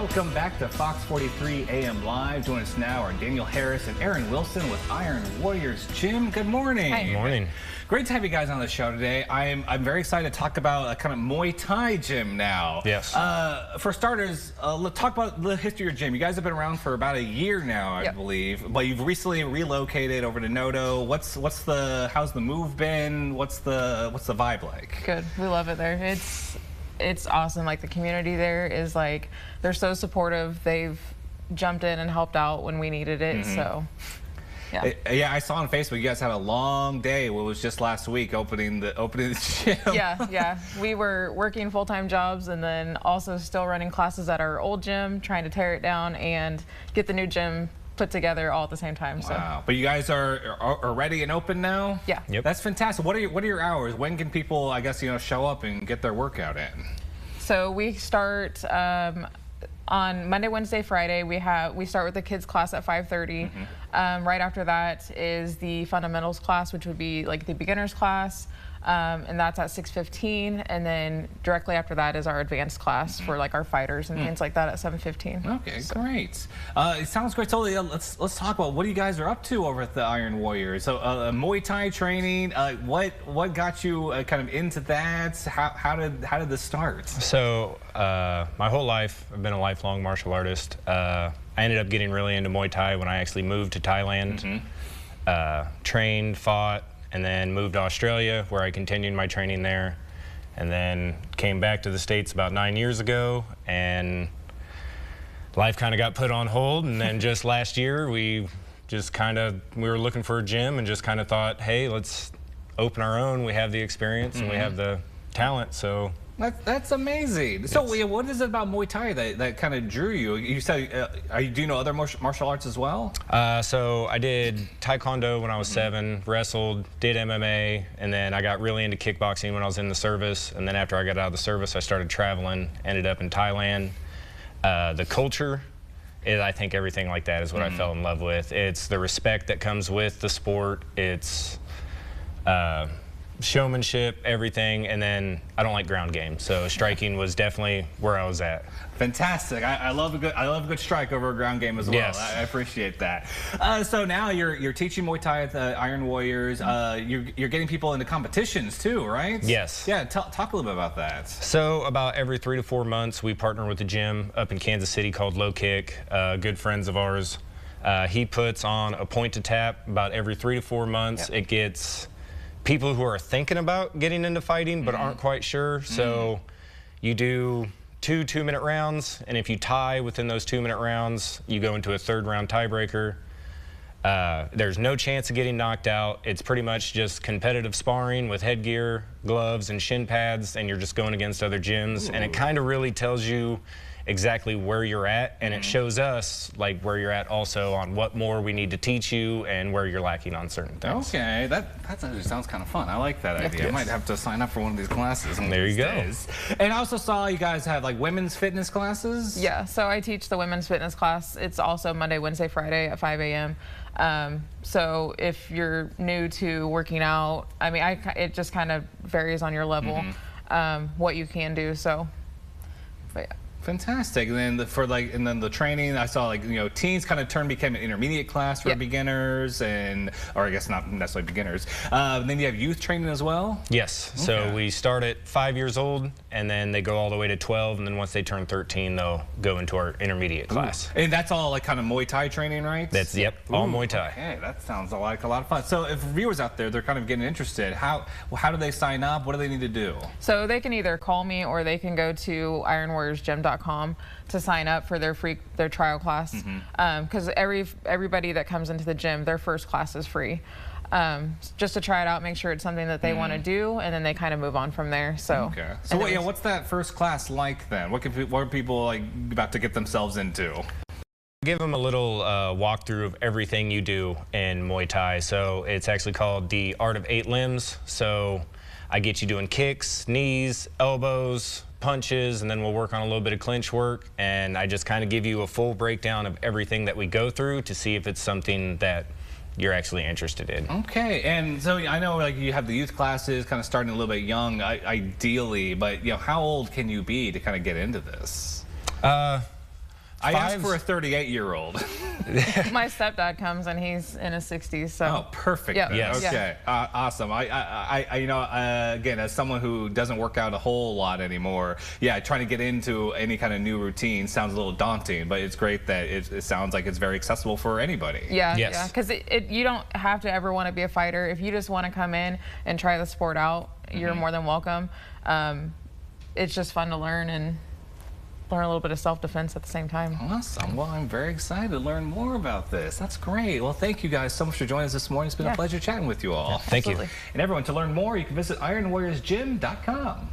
Welcome back to Fox 43 AM Live. Join us now are Daniel Harris and Aaron Wilson with Iron Warriors Gym. Good morning. Hi. Good morning. Great to have you guys on the show today. I'm very excited to talk about a kind of Muay Thai gym now. Yes. For starters, let's talk about the history of your gym. You guys have been around for about a year now, I believe, but you've recently relocated over to Noto. How's the move been? What's the vibe like? Good. We love it there. It's awesome. Like, the community there is like, they're so supportive. They've jumped in and helped out when we needed it. So yeah, I saw on Facebook you guys had a long day. It was just last week opening the gym. Yeah. We were working full-time jobs and then also still running classes at our old gym, trying to tear it down and get the new gym put together all at the same time. Wow. But you guys are ready and open now? Yeah. Yep. That's fantastic. What are your hours? When can people, I guess, show up and get their workout in? So we start on Monday, Wednesday, Friday. We start with the kids class at 5:30. Right after that is the fundamentals class, which would be like the beginners class. And that's at 6:15, and then directly after that is our advanced class for like our fighters and things like that at 7:15. Okay, great. It sounds great. So let's talk about what you guys are up to over at the Iron Warriors. So Muay Thai training. What got you kind of into that? How did this start? So my whole life I've been a lifelong martial artist. I ended up getting really into Muay Thai when I actually moved to Thailand. Trained, fought, and then moved to Australia, where I continued my training there, and then came back to the States about 9 years ago, and life kind of got put on hold. And then just last year we were looking for a gym and just kind of thought, hey, let's open our own. We have the experience and we have the talent, so. That's amazing. So what is it about Muay Thai that kind of drew you? You said, do you know other martial arts as well? So I did Taekwondo when I was 7, wrestled, did MMA, and then I got really into kickboxing when I was in the service. And then after I got out of the service, I started traveling, ended up in Thailand. The culture, I think everything like that is what I fell in love with. It's the respect that comes with the sport. It's showmanship, everything, and then I don't like ground game, so striking was definitely where I was at. Fantastic. I love a good strike over a ground game as well. Yes. I appreciate that. So now you're teaching Muay Thai at the Iron Warriors. You're getting people into competitions too, right? Yes. Yeah. Talk a little bit about that. So about every 3 to 4 months, we partner with a gym up in Kansas City called Low Kick. Good friends of ours. He puts on a point to tap about every 3 to 4 months. It gets people who are thinking about getting into fighting but aren't quite sure. So you do 2 2-minute rounds, and if you tie within those 2-minute rounds, you go into a 3rd round tiebreaker. There's no chance of getting knocked out. It's pretty much just competitive sparring with headgear, gloves, and shin pads, and you're just going against other gyms. And it kind of really tells you exactly where you're at, and it shows us like where you're at also on what more we need to teach you and where you're lacking on certain things. Okay, that actually sounds kind of fun. I like that idea. I might have to sign up for one of these classes. There you go. Days. And I also saw you guys have like women's fitness classes. Yeah, so I teach the women's fitness class. It's also Monday, Wednesday, Friday at 5 a.m. So if you're new to working out, I mean, it just kind of varies on your level, what you can do. So, but yeah. Fantastic. And then the training, I saw teens kind of became an intermediate class for beginners, or I guess not necessarily beginners. Then you have youth training as well? Yes. Okay. So we start at 5 years old, and then they go all the way to 12, and then once they turn 13, they'll go into our intermediate class. And that's all like kind of Muay Thai training, right? That's, all Muay Thai. Okay, that sounds like a lot of fun. So if viewers out there, they're kind of getting interested, how do they sign up? What do they need to do? So they can either call me or they can go to ironwarriorsgym.com to sign up for their trial class, because everybody that comes into the gym, their first class is free, just to try it out, make sure it's something that they want to do, and then they kind of move on from there. So okay. So what's that first class like then? What are people like about to get themselves into? Give them a little walkthrough of everything you do in Muay Thai. So it's actually called the Art of 8 Limbs. So I get you doing kicks, knees, elbows, punches, and then we'll work on a little bit of clinch work, and I just kind of give you a full breakdown of everything that we go through to see if it's something that you're actually interested in. Okay, and so I know like you have the youth classes kind of starting a little bit young ideally, but how old can you be to kind of get into this? I asked for a 38-year-old. My stepdad comes and he's in his 60s. So. Oh, perfect. Yeah. Yes. Okay. Awesome. You know, again, as someone who doesn't work out a whole lot anymore, yeah, trying to get into any kind of new routine sounds a little daunting, but it's great that it sounds like it's very accessible for anybody. Yeah. Yes. Yeah. Because you don't have to ever want to be a fighter. If you just want to come in and try the sport out, you're more than welcome. It's just fun to learn and learn a little bit of self-defense at the same time. Awesome. Well, I'm very excited to learn more about this. That's great. Well, thank you guys so much for joining us this morning. It's been a pleasure chatting with you all. Thank you. Absolutely. And everyone, to learn more, you can visit ironwarriorsgym.com.